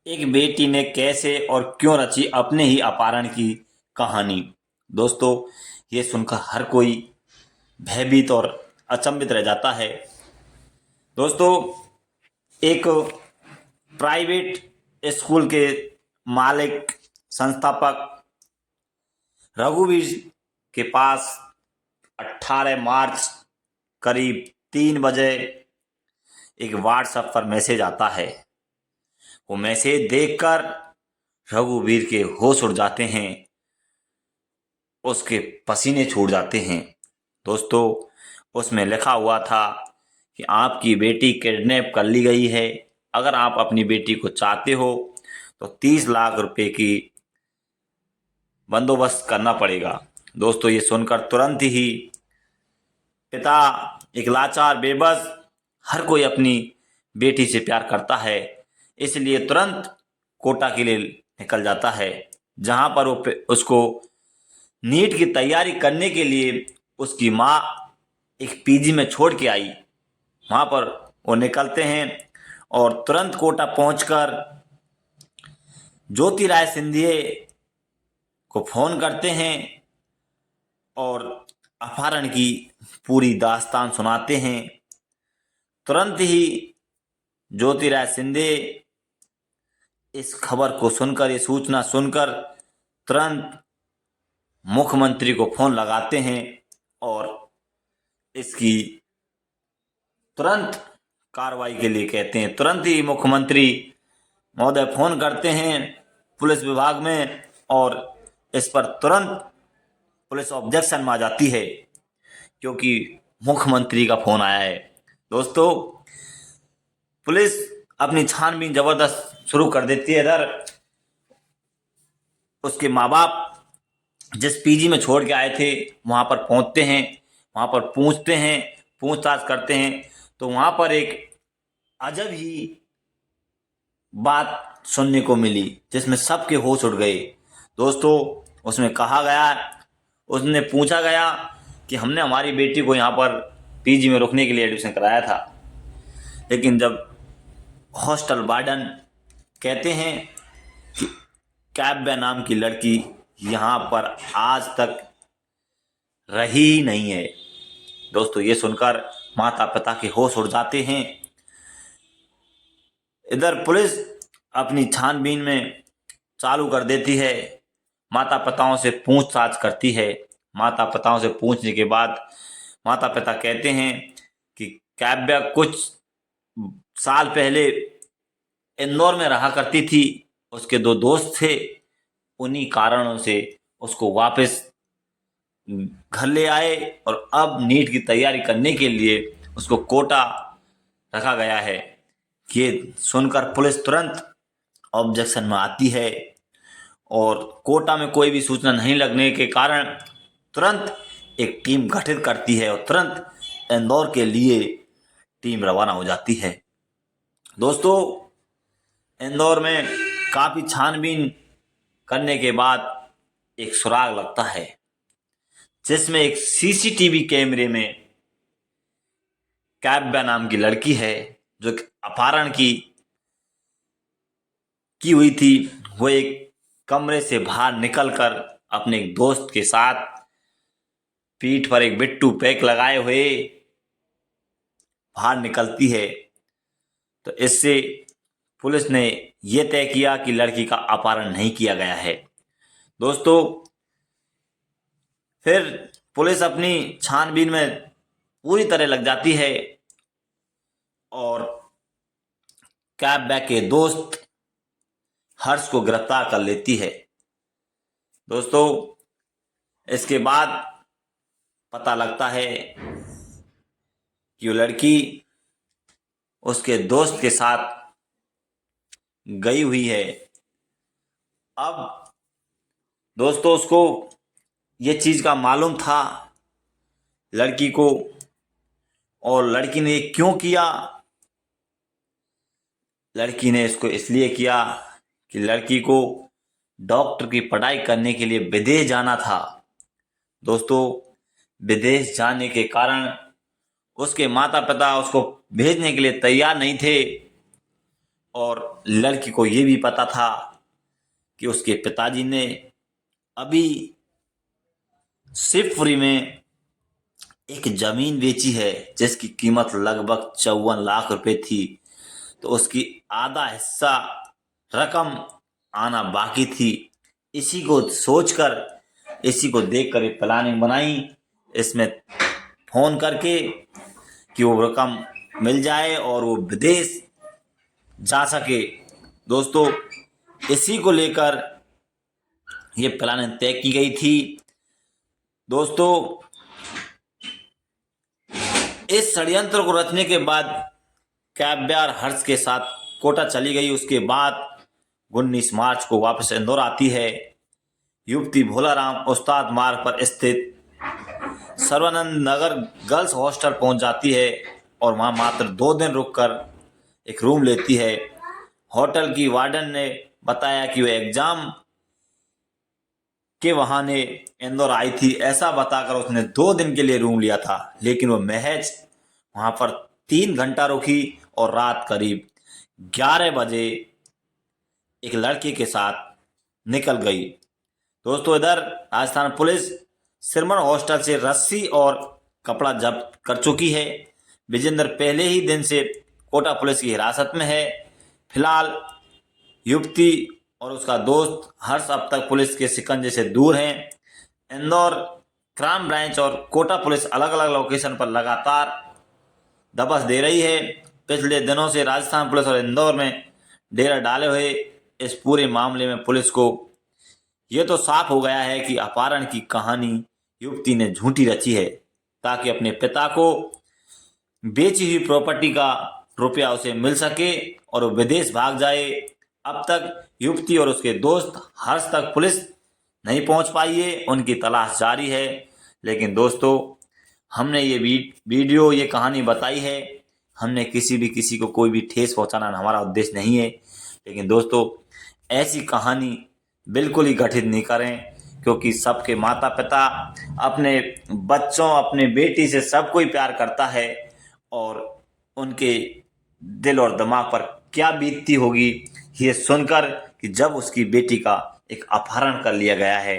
एक बेटी ने कैसे और क्यों रची अपने ही अपहरण की कहानी। दोस्तों, ये सुनकर हर कोई भयभीत और अचंभित रह जाता है। दोस्तों, एक प्राइवेट स्कूल के मालिक संस्थापक रघुवीर के पास 18 मार्च करीब 3 बजे एक व्हाट्सएप पर मैसेज आता है। वो मैसेज देखकर रघुवीर के होश उड़ जाते हैं, उसके पसीने छूट जाते हैं। दोस्तों, उसमें लिखा हुआ था कि आपकी बेटी किडनैप कर ली गई है। अगर आप अपनी बेटी को चाहते हो तो 30 लाख रुपए की बंदोबस्त करना पड़ेगा। दोस्तों, ये सुनकर तुरंत ही पिता, एक लाचार बेबस, हर कोई अपनी बेटी से प्यार करता है, इसलिए तुरंत कोटा के लिए निकल जाता है, जहां पर वो उसको नीट की तैयारी करने के लिए उसकी माँ एक पीजी में छोड़ के आई। वहां पर वो निकलते हैं और तुरंत कोटा पहुंचकर ज्योति राय सिंधिया को फोन करते हैं और अपहरण की पूरी दास्तान सुनाते हैं। तुरंत ही ज्योति राय सिंधिया इस खबर को सुनकर, ये सूचना सुनकर तुरंत मुख्यमंत्री को फोन लगाते हैं और इसकी तुरंत कार्रवाई के लिए कहते हैं। तुरंत ही मुख्यमंत्री महोदय फोन करते हैं पुलिस विभाग में और इस पर तुरंत पुलिस ऑब्जेक्शन में आ जाती है, क्योंकि मुख्यमंत्री का फोन आया है। दोस्तों, पुलिस अपनी छानबीन जबरदस्त शुरू कर देती है। इधर उसके माँ बाप जिस पीजी में छोड़ के आए थे वहां पर पहुंचते हैं, वहां पर पूछते हैं, पूछताछ करते हैं, तो वहां पर एक अजब ही बात सुनने को मिली जिसमें सबके होश उड़ गए। दोस्तों, उसमें कहा गया, उसने पूछा गया कि हमने हमारी बेटी को यहाँ पर पीजी में रुकने के लिए एडमिशन कराया था, लेकिन जब हॉस्टल वार्डन कहते हैं कि काव्या नाम की लड़की यहाँ पर आज तक रही ही नहीं है। दोस्तों, ये सुनकर माता पिता के होश उड़ जाते हैं। इधर पुलिस अपनी छानबीन में चालू कर देती है, माता पिताओं से पूछताछ करती है। माता पिताओं से पूछने के बाद माता पिता कहते हैं कि काव्या कुछ साल पहले इंदौर में रहा करती थी, उसके 2 दोस्त थे, उन्हीं कारणों से उसको वापस घर ले आए और अब नीट की तैयारी करने के लिए उसको कोटा रखा गया है। ये सुनकर पुलिस तुरंत ऑब्जेक्शन में आती है और कोटा में कोई भी सूचना नहीं लगने के कारण तुरंत एक टीम गठित करती है और तुरंत इंदौर के लिए टीम रवाना हो जाती है। दोस्तों, इंदौर में काफी छानबीन करने के बाद एक सुराग लगता है, जिसमें एक सीसीटीवी कैमरे में काव्या नाम की लड़की है जो अपहरण की हुई थी। वो एक कमरे से बाहर निकलकर अपने एक दोस्त के साथ पीठ पर एक बिट्टू पैक लगाए हुए बाहर निकलती है। तो इससे पुलिस ने यह तय किया कि लड़की का अपहरण नहीं किया गया है। दोस्तों, फिर पुलिस अपनी छानबीन में पूरी तरह लग जाती है और काव्या के दोस्त हर्ष को गिरफ्तार कर लेती है। दोस्तों, इसके बाद पता लगता है कि वो लड़की उसके दोस्त के साथ गई हुई है। अब दोस्तों, उसको ये चीज का मालूम था लड़की को, और लड़की ने क्यों किया? लड़की ने इसको इसलिए किया कि लड़की को डॉक्टर की पढ़ाई करने के लिए विदेश जाना था। दोस्तों, विदेश जाने के कारण उसके माता पिता उसको भेजने के लिए तैयार नहीं थे। और लड़की को ये भी पता था कि उसके पिताजी ने अभी शिवपुरी में एक जमीन बेची है जिसकी कीमत लगभग 54 लाख रुपए थी। तो उसकी आधा हिस्सा रकम आना बाकी थी। इसी को सोचकर, इसी को देखकर एक प्लानिंग बनाई इसमें फोन करके कि वो रकम मिल जाए और वो विदेश जा सके। दोस्तों, इसी को लेकर ये प्लानिंग तय की गई थी। दोस्तों, इस षड्यंत्र को रचने के बाद काव्या हर्ष के साथ कोटा चली गई। उसके बाद 19 मार्च को वापस इंदौर आती है। युवती भोलाराम उस्ताद मार्ग पर स्थित सर्वानंद नगर गर्ल्स हॉस्टल पहुंच जाती है और वहां मात्र 2 दिन रुककर एक रूम लेती है। होटल की वार्डन ने बताया कि वह एग्जाम के बहाने इंदौर आई थी। ऐसा बताकर उसने 2 दिन के लिए रूम लिया था, लेकिन वो महज वहां पर 3 घंटा रुकी और रात करीब 11 बजे एक लड़के के साथ निकल गई। दोस्तों, इधर राजस्थान पुलिस सिरमन हॉस्टल से रस्सी और कपड़ा जब्त कर चुकी है। विजेंद्र पहले ही दिन से कोटा पुलिस की हिरासत में है। फिलहाल युवती और उसका दोस्त हर्ष अब तक पुलिस के शिकंजे से दूर हैं। इंदौर क्राइम ब्रांच और कोटा पुलिस अलग अलग लोकेशन पर लगातार दबस दे रही है। पिछले दिनों से राजस्थान पुलिस और इंदौर में डेरा डाले हुए इस पूरे मामले में पुलिस को ये तो साफ हो गया है कि अपहरण की कहानी युवती ने झूठी रची है ताकि अपने पिता को बेची हुई प्रॉपर्टी का रुपया उसे मिल सके और वो विदेश भाग जाए। अब तक युवती और उसके दोस्त हर्ष तक पुलिस नहीं पहुंच पाई है, उनकी तलाश जारी है। लेकिन दोस्तों, हमने ये वीडियो, ये कहानी बताई है। हमने किसी को कोई भी ठेस पहुंचाना हमारा उद्देश्य नहीं है। लेकिन दोस्तों, ऐसी कहानी बिल्कुल ही गठित नहीं करें, क्योंकि सबके माता पिता अपने बच्चों, अपने बेटी से सब कोई प्यार करता है और उनके दिल और दिमाग पर क्या बीतती होगी ये सुनकर कि जब उसकी बेटी का एक अपहरण कर लिया गया है।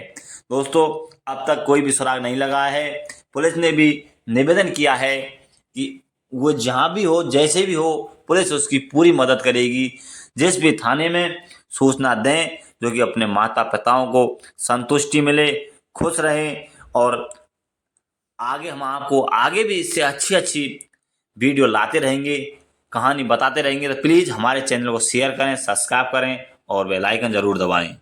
दोस्तों, अब तक कोई भी सुराग नहीं लगा है। पुलिस ने भी निवेदन किया है कि वो जहां भी हो, जैसे भी हो, पुलिस उसकी पूरी मदद करेगी। जिस भी थाने में सूचना दें, जो कि अपने माता पिताओं को संतुष्टि मिले, खुश रहें। और आगे हम आपको आगे भी इससे अच्छी वीडियो लाते रहेंगे, कहानी बताते रहेंगे। तो प्लीज़ हमारे चैनल को शेयर करें, सब्सक्राइब करें और बेल आइकन जरूर दबाएं।